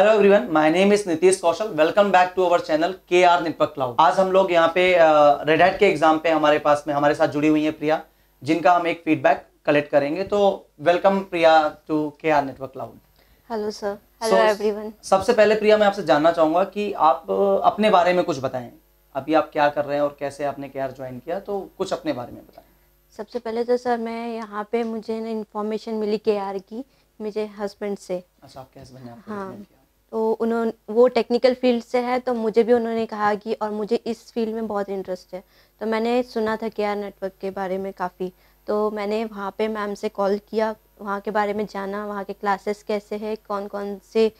Hello everyone, my name is Nitish Kaushal. Welcome back to our channel KR network cloud. आज हम लोग यहाँ पे रेड हैट के एग्जाम पे हमारे पास में हमारे साथ जुड़ी हुई है प्रिया, जिनका हम एक फीडबैक कलेक्ट करेंगे। तो welcome Priya to KR network cloud. Hello sir, hello everyone. सबसे पहले प्रिया, मैं आपसे जानना चाहूंगा कि आप अपने बारे में कुछ बताएं। अभी आप क्या कर रहे हैं और कैसे आपने केआर ज्वाइन किया, तो कुछ अपने बारे में बताएं। सबसे पहले तो सर मैं यहाँ पे मुझे ना इन्फॉर्मेशन मिली केआर की मेरे हस्बैंड से। अच्छा, आपके हस्बैंड ने आपको हाँ, recommend किया। तो उन्होंने वो टेक्निकल फील्ड से है, तो मुझे भी उन्होंने कहा कि और मुझे इस फील्ड में बहुत इंटरेस्ट है। तो मैंने सुना था केआर नेटवर्क के बारे में काफ़ी, तो मैंने वहाँ पे मैम से कॉल किया, वहाँ के बारे में जाना, वहाँ के क्लासेस कैसे हैं, कौन कौन से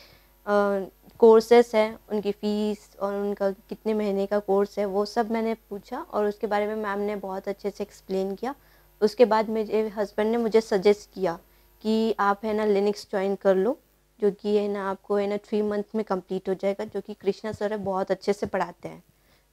कोर्सेस हैं, उनकी फ़ीस और उनका कितने महीने का कोर्स है, वो सब मैंने पूछा और उसके बारे में मैम ने बहुत अच्छे से एक्सप्लेन किया। उसके बाद मेरे हस्बैंड ने मुझे सजेस्ट किया कि आप है ना लिनक्स ज्वाइन कर लो, जो कि है ना आपको है ना 3 मंथ में कंप्लीट हो जाएगा, जो कि कृष्णा सर है बहुत अच्छे से पढ़ाते हैं,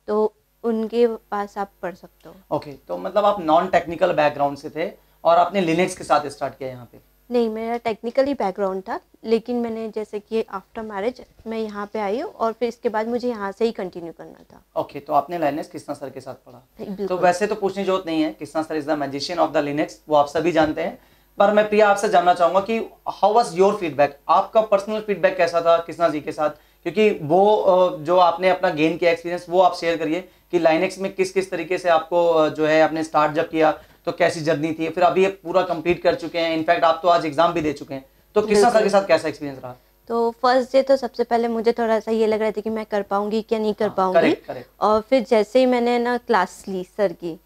तो उनके पास आप पढ़ सकते हो। ओके, तो मतलब आप नॉन टेक्निकल बैकग्राउंड से थे और आपने लिनक्स के साथ स्टार्ट किया यहाँ पे? नहीं, मेरा टेक्निकली बैकग्राउंड था, लेकिन मैंने जैसे कि आफ्टर मैरिज मैं यहाँ पे आई हूँ और फिर इसके बाद मुझे यहाँ से ही कंटिन्यू करना था। ओके, तो आपने लिनक्स कृष्णा सर के साथ पढ़ा। तो वैसे तो पूछने की जरूरत नहीं है, Krishna sir is the magician of the Linux, वो आप सभी जानते हैं। पर मैं प्रिया आपसे जानना चाहूंगा कि हाउ वाज योर फीडबैक, आपका पर्सनल फीडबैक कैसा था कृष्णा जी के साथ, क्योंकि वो जो आपने अपना गेन किया एक्सपीरियंस वो आप शेयर करिए कि लाइनेक्स में किस किस तरीके से आपको जो है आपने स्टार्ट जब किया तो कैसी जर्नी थी, फिर अभी ये पूरा कंप्लीट कर चुके हैं, इनफैक्ट आप तो आज एग्जाम भी दे चुके हैं, तो कृष्णा सर के साथ कैसा एक्सपीरियंस रहा? तो फर्स्ट डे तो सबसे पहले मुझे थोड़ा सा ये लग रहा था कि मैं कर पाऊंगी क्या नहीं कर पाऊंगी। और फिर जैसे ही मैंने ना क्लास ली सर की,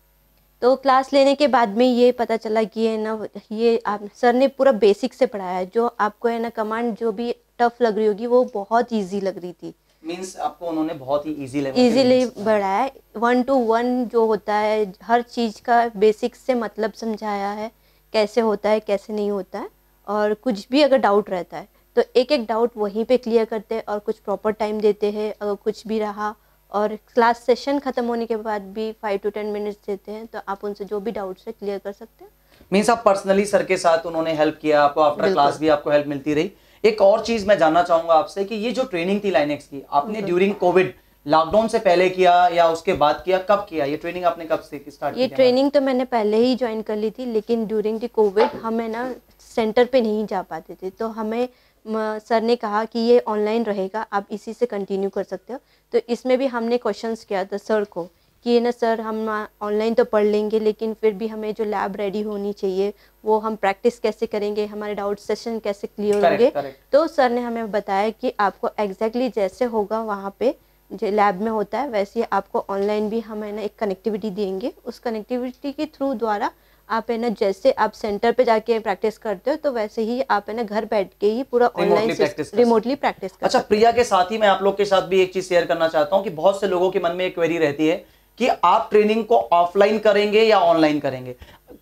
तो क्लास लेने के बाद में ये पता चला कि है ना ये आप सर ने पूरा बेसिक से पढ़ाया है, जो आपको है ना कमांड जो भी टफ लग रही होगी वो बहुत इजी लग रही थी। मींस आपको उन्होंने बहुत ही इजीली बढ़ाया है, 1 to 1 जो होता है हर चीज़ का बेसिक से मतलब समझाया है, कैसे होता है कैसे नहीं होता है, और कुछ भी अगर डाउट रहता है तो एक एक डाउट वहीं पे क्लियर करते हैं और कुछ प्रॉपर टाइम देते हैं अगर कुछ भी रहा, और क्लास सेशन खत्म होने के बाद भी 5 to 10 मिनट्स देते हैं, तो आप उनसे जो भी डाउट्स है क्लियर कर सकते हैं। मींस आप पर्सनली सर के साथ उन्होंने हेल्प किया आपको, आफ्टर क्लास भी आपको हेल्प मिलती रही। एक और चीज मैं जानना चाहूंगा आपसे कि ये जो ट्रेनिंग थी लाइनेक्स की, आपने ड्यूरिंग कोविड लॉकडाउन से पहले किया या उसके बाद किया, कब किया ये ट्रेनिंग, आपने कब से स्टार्ट किया? ये ट्रेनिंग तो मैंने पहले ही ज्वाइन कर ली थी, लेकिन ड्यूरिंग द कोविड हमें ना सेंटर पे नहीं जा पाते थे, तो हमें सर ने कहा कि ये ऑनलाइन रहेगा, आप इसी से कंटिन्यू कर सकते हो। तो इसमें भी हमने क्वेश्चंस किया था सर को कि ये ना सर हम ऑनलाइन तो पढ़ लेंगे, लेकिन फिर भी हमें जो लैब रेडी होनी चाहिए वो हम प्रैक्टिस कैसे करेंगे, हमारे डाउट सेशन कैसे क्लियर होंगे। तो सर ने हमें बताया कि आपको एग्जैक्टली जैसे होगा वहाँ पे जो लैब में होता है वैसे ही आपको ऑनलाइन भी हम है ना एक कनेक्टिविटी देंगे, उस कनेक्टिविटी के थ्रू द्वारा आप है ना जैसे आप सेंटर पे जाके प्रैक्टिस करते हो तो वैसे ही आप है ना घर बैठ के ही पूरा ऑनलाइन रिमोटली प्रैक्टिस कर। अच्छा प्रिया, के साथ ही मैं आप लोग के साथ भी एक चीज शेयर करना चाहता हूं कि बहुत से लोगों के मन में एक क्वेरी रहती है कि आप ट्रेनिंग को ऑफलाइन करेंगे या ऑनलाइन करेंगे।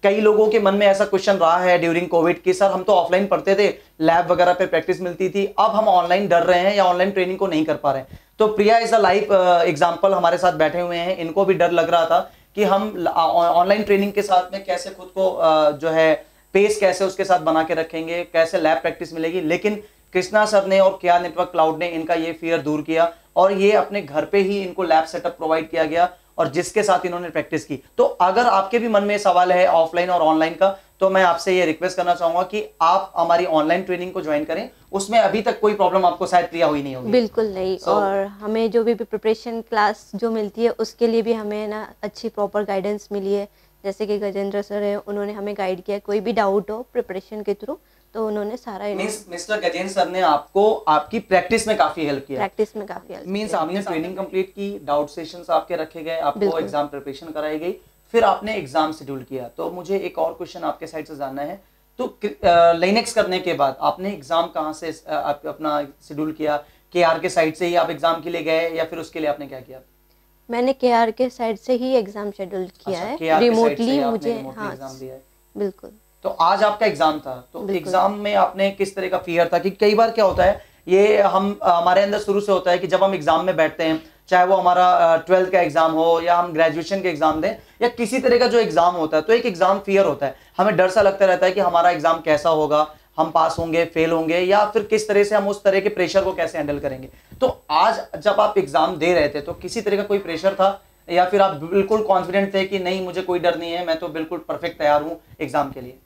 कई लोगों के मन में ऐसा क्वेश्चन रहा है ड्यूरिंग कोविड कि सर हम तो ऑफलाइन पढ़ते थे, लैब वगैरह पे प्रैक्टिस मिलती थी, अब हम ऑनलाइन डर रहे हैं या ऑनलाइन ट्रेनिंग को नहीं कर पा रहे हैं। तो प्रिया इज अ लाइव एग्जांपल, हमारे साथ बैठे हुए हैं, इनको भी डर लग रहा था कि हम ऑनलाइन ट्रेनिंग के साथ में कैसे खुद को जो है पेस कैसे उसके साथ बना के रखेंगे, कैसे लैब प्रैक्टिस मिलेगी। लेकिन कृष्णा सर ने और केआर नेटवर्क क्लाउड ने इनका ये फियर दूर किया और ये अपने घर पे ही इनको लैब सेटअप प्रोवाइड किया गया और जिसके साथ इन्होंने प्रैक्टिस की। तो अगर आपके भी मन में सवाल है ऑफलाइन और ऑनलाइन का, तो मैं आपसे ये रिक्वेस्ट करना चाहूंगा कि आप हमारी ऑनलाइन ट्रेनिंग को ज्वाइन करें, उसमें अभी तक कोई प्रॉब्लम आपको शायद प्रिया हुई नहीं होगी। बिल्कुल नहीं। और हमें जो भी प्रिपरेशन क्लास जो मिलती है उसके लिए भी हमें ना अच्छी प्रॉपर गाइडेंस मिली है, जैसे कि गजेंद्र सर है, उन्होंने हमें गाइड किया, कोई भी डाउट हो प्रिपरेशन के थ्रू तो उन्होंने सारा मिस्टर गजेंद्र सर ने आपको आपकी प्रैक्टिस में काफी हेल्प किया। प्रैक्टिस में काफी हेल्प मींस आपने ट्रेनिंग कंप्लीट की, डाउट सेशंस आपके रखे गए, आपको एग्जाम प्रिपरेशन कराई गई, फिर आपने एग्जाम शेड्यूल किया। तो मुझे एक और क्वेश्चन आपके साइड से जानना है, तो लिनक्स करने के बाद आपने एग्जाम कहाँ से अपना शेड्यूल किया? केआर के साइड से ही आप एग्जाम के लिए गए या फिर उसके लिए आपने क्या किया? मैंने केआर के साइड से ही एग्जाम शेड्यूल किया है, रिमोटली मुझे एग्जाम दिया है। बिल्कुल। तो आज आपका एग्जाम था, तो एग्जाम में आपने किस तरह का फियर था? कि कई बार क्या होता है, ये हम हमारे अंदर शुरू से होता है कि जब हम एग्जाम में बैठते हैं, चाहे वो हमारा 12th का एग्जाम हो या हम ग्रेजुएशन के एग्जाम दें या किसी तरह का जो एग्जाम होता है, तो एक एग्जाम फियर होता है, हमें डर सा लगता रहता है कि हमारा एग्जाम कैसा होगा, हम पास होंगे, फेल होंगे, या फिर किस तरह से हम उस तरह के प्रेशर को कैसे हैंडल करेंगे। तो आज जब आप एग्जाम दे रहे थे तो किसी तरह का कोई प्रेशर था, या फिर आप बिल्कुल कॉन्फिडेंट थे कि नहीं मुझे कोई डर नहीं है, मैं तो बिल्कुल परफेक्ट तैयार हूँ एग्जाम के लिए?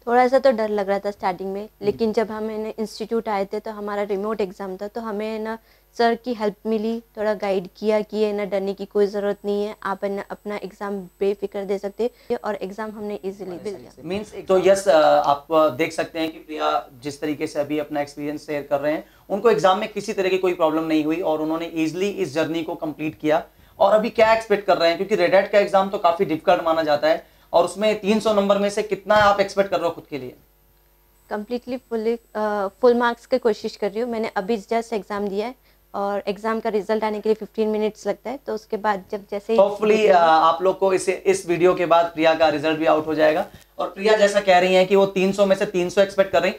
थोड़ा सा तो डर लग रहा था स्टार्टिंग में, लेकिन जब हम इंस्टीट्यूट आए थे तो हमारा रिमोट एग्ज़ाम था, तो हमें ना सर की हेल्प मिली, थोड़ा गाइड किया कि है ना डरने की कोई ज़रूरत नहीं है, आप है ना अपना एग्ज़ाम बेफिक्र दे सकते हैं, और एग्ज़ाम हमने इजीली दे लिया। मीन्स तो यस, आप देख सकते हैं कि प्रिया जिस तरीके से अभी अपना एक्सपीरियंस शेयर कर रहे हैं, उनको एग्जाम में किसी तरह की कोई प्रॉब्लम नहीं हुई और उन्होंने ईजिली इस जर्नी को कंप्लीट किया। और अभी क्या एक्सपेक्ट कर रहे हैं, क्योंकि रेड हैट का एग्जाम तो काफी डिफिकल्ट माना जाता है, और उसमें 300 नंबर में से कितना आप एक्सपेक्ट कर रहे हो खुद के लिए? कम्प्लीटली फुल मार्क्स की कोशिश कर रही हूँ। मैंने अभी जस्ट एग्ज़ाम दिया है और एग्ज़ाम का रिजल्ट आने के लिए 15 मिनट्स लगता है, तो उसके बाद जब जैसे ही होपफुली आप लोग को इस वीडियो के बाद प्रिया का रिजल्ट भी आउट हो जाएगा। और प्रिया जैसा कह रही हैं कि वो 300 में से 300 एक्सपेक्ट कर रही,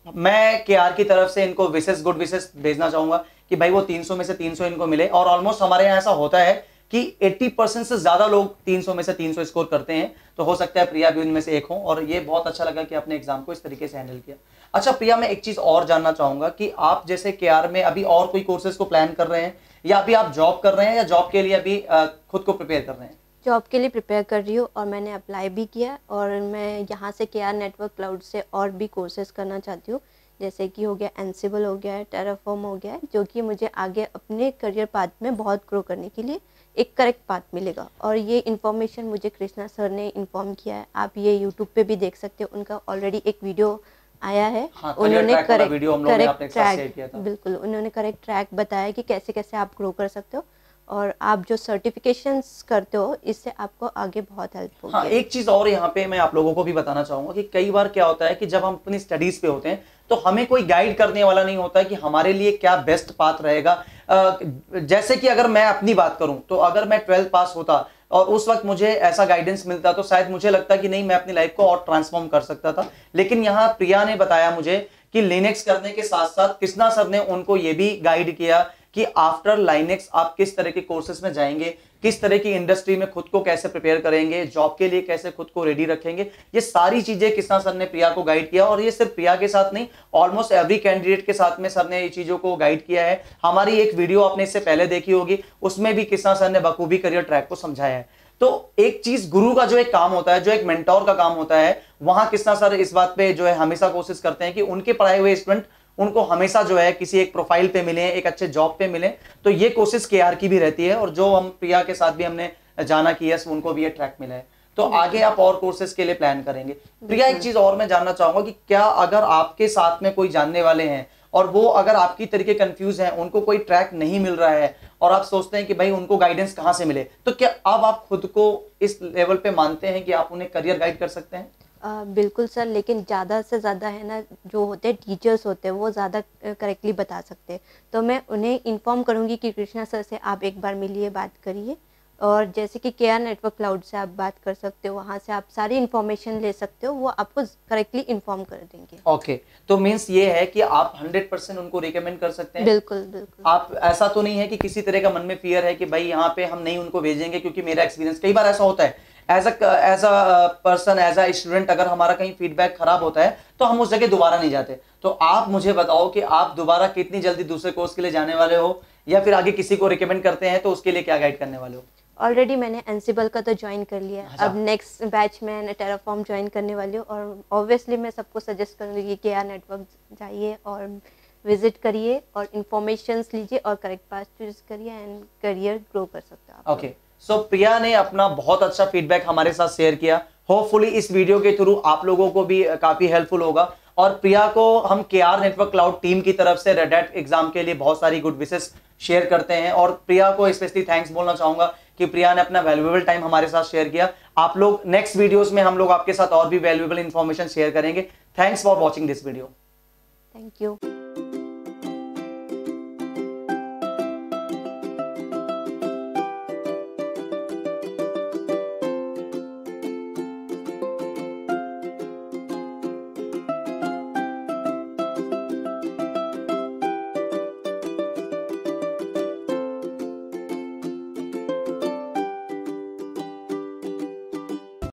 मैं केआर की तरफ से इनको विशेष गुड विशेष भेजना चाहूंगा कि भाई वो 300 में से 300 इनको मिले। और ऑलमोस्ट हमारे यहाँ ऐसा होता है कि 80% से ज्यादा लोग 300 में से 300 स्कोर करते हैं, तो हो सकता है प्रिया भी उनमें से एक हो। और ये बहुत अच्छा लगा कि आपने एग्जाम को इस तरीके से हैंडल किया। अच्छा प्रिया, मैं एक चीज और जानना चाहूंगा कि आप जैसे केआर में अभी और कोई कोर्सेज को प्लान कर रहे हैं, या अभी आप जॉब कर रहे हैं, या जॉब के लिए अभी खुद को प्रिपेयर कर रहे हैं? जॉब के लिए प्रिपेयर कर रही हूँ और मैंने अप्लाई भी किया, और मैं यहाँ से केआर नेटवर्क क्लाउड से और भी कोर्सेज करना चाहती हूँ, जैसे कि हो गया एंसिबल हो गया है, टेराफॉर्म हो गया है, जो कि मुझे आगे अपने करियर पाथ में बहुत ग्रो करने के लिए एक करेक्ट पाथ मिलेगा। और ये इन्फॉर्मेशन मुझे कृष्णा सर ने इन्फॉर्म किया है, आप ये यूट्यूब पे भी देख सकते हो, उनका ऑलरेडी एक वीडियो आया है। हाँ, उन्होंने करेक्ट ट्रैक, बिल्कुल उन्होंने करेक्ट ट्रैक बताया कि कैसे कैसे आप ग्रो कर सकते हो, और आप जो सर्टिफिकेशंस करते हो इससे आपको आगे बहुत हेल्प होगी। हाँ, एक चीज और यहाँ पे मैं आप लोगों को भी बताना चाहूंगा कि कई बार क्या होता है कि जब हम अपनी स्टडीज पे होते हैं तो हमें कोई गाइड करने वाला नहीं होता है कि हमारे लिए क्या बेस्ट पाथ रहेगा। जैसे कि अगर मैं अपनी बात करूं तो अगर मैं 12th पास होता और उस वक्त मुझे ऐसा गाइडेंस मिलता तो शायद मुझे लगता कि नहीं, मैं अपनी लाइफ को और ट्रांसफॉर्म कर सकता था। लेकिन यहाँ प्रिया ने बताया मुझे कि लिनक्स करने के साथ साथ कृष्णा सर ने उनको ये भी गाइड किया कि आफ्टर लाइनेक्स आप किस तरह के कोर्सेज में जाएंगे, किस तरह की इंडस्ट्री में खुद को कैसे प्रिपेयर करेंगे, जॉब के लिए कैसे खुद को रेडी रखेंगे। ये सारी चीजें कृष्णा सर ने प्रिया को गाइड किया, और ये सिर्फ प्रिया के साथ नहीं, ऑलमोस्ट एवरी कैंडिडेट के साथ में सर ने ये चीजों को गाइड किया है। हमारी एक वीडियो आपने इससे पहले देखी होगी, उसमें भी कृष्णा सर ने बखूबी करियर ट्रैक को समझाया है। तो एक चीज गुरु का जो एक काम होता है, जो एक मेंटोर का काम होता है, वहां कृष्णा सर इस बात पे जो है हमेशा कोशिश करते हैं कि उनके पढ़ाए हुए स्टूडेंट उनको हमेशा जो है किसी एक प्रोफाइल पे मिले, एक अच्छे जॉब पे मिले। तो ये कोशिश केआर की भी रहती है, और जो हम प्रिया के साथ भी हमने जाना कि यस उनको भी ये ट्रैक मिला है। तो आगे आप और कोर्सेज के लिए प्लान करेंगे। प्रिया, एक चीज और मैं जानना चाहूंगा कि क्या अगर आपके साथ में कोई जानने वाले हैं और वो अगर आपकी तरीके कंफ्यूज हैं, उनको कोई ट्रैक नहीं मिल रहा है और आप सोचते हैं कि भाई उनको गाइडेंस कहां से मिले, तो क्या अब आप खुद को इस लेवल पे मानते हैं कि आप उन्हें करियर गाइड कर सकते हैं? बिल्कुल सर, लेकिन ज़्यादा से ज़्यादा है ना जो होते हैं टीचर्स होते हैं वो ज़्यादा करेक्टली बता सकते हैं, तो मैं उन्हें इन्फॉर्म करूँगी कि कृष्णा सर से आप एक बार मिलिए, बात करिए। और जैसे कि केआर नेटवर्क क्लाउड से आप बात कर सकते हो, वहाँ से आप सारी इन्फॉर्मेशन ले सकते हो, वो आपको करेक्टली इन्फॉर्म कर देंगे। ओके, तो मीन्स ये है कि आप 100% उनको रिकमेंड कर सकते हैं? बिल्कुल बिल्कुल। आप ऐसा तो नहीं है कि किसी तरह का मन में फियर है कि भाई यहाँ पे हम नहीं उनको भेजेंगे, क्योंकि मेरा एक्सपीरियंस कई बार ऐसा होता है as a person, as a student, अगर हमारा कहीं फीडबैक खराब होता है तो हम उस जगह दोबारा नहीं जाते। तो आप मुझे बताओ कि आप दोबारा कितनी जल्दी दूसरे कोर्स के लिए जाने वाले हो, या फिर आगे किसी को रिकमेंड करते हैं तो उसके लिए क्या गाइड करने वाले हो? ऑलरेडी मैंने एंसिबल का तो ज्वाइन कर लिया है, अब नेक्स्ट बैच में टेराफॉर्म ज्वाइन करने वाली हूँ, और ऑब्वियसली मैं सबको सजेस्ट करूँगी कि केआर नेटवर्क जाइए और विजिट करिए और इन्फॉर्मेशन लीजिए और करेक्ट पाथ चूज करिए एंड करियर ग्रो कर सकते हो आप। ओके, सो प्रिया ने अपना बहुत अच्छा फीडबैक हमारे साथ शेयर किया। होपफुली इस वीडियो के थ्रू आप लोगों को भी काफी हेल्पफुल होगा। और प्रिया को हम केआर नेटवर्क क्लाउड टीम की तरफ से रेड हैट एग्जाम के लिए बहुत सारी गुड विशेस शेयर करते हैं, और प्रिया को स्पेशली थैंक्स बोलना चाहूंगा कि प्रिया ने अपना वैल्यूएबल टाइम हमारे साथ शेयर किया। आप लोग नेक्स्ट वीडियोस में हम लोग आपके साथ और भी वैल्यूएबल इंफॉर्मेशन शेयर करेंगे। Thanks for watching this video. Thank you.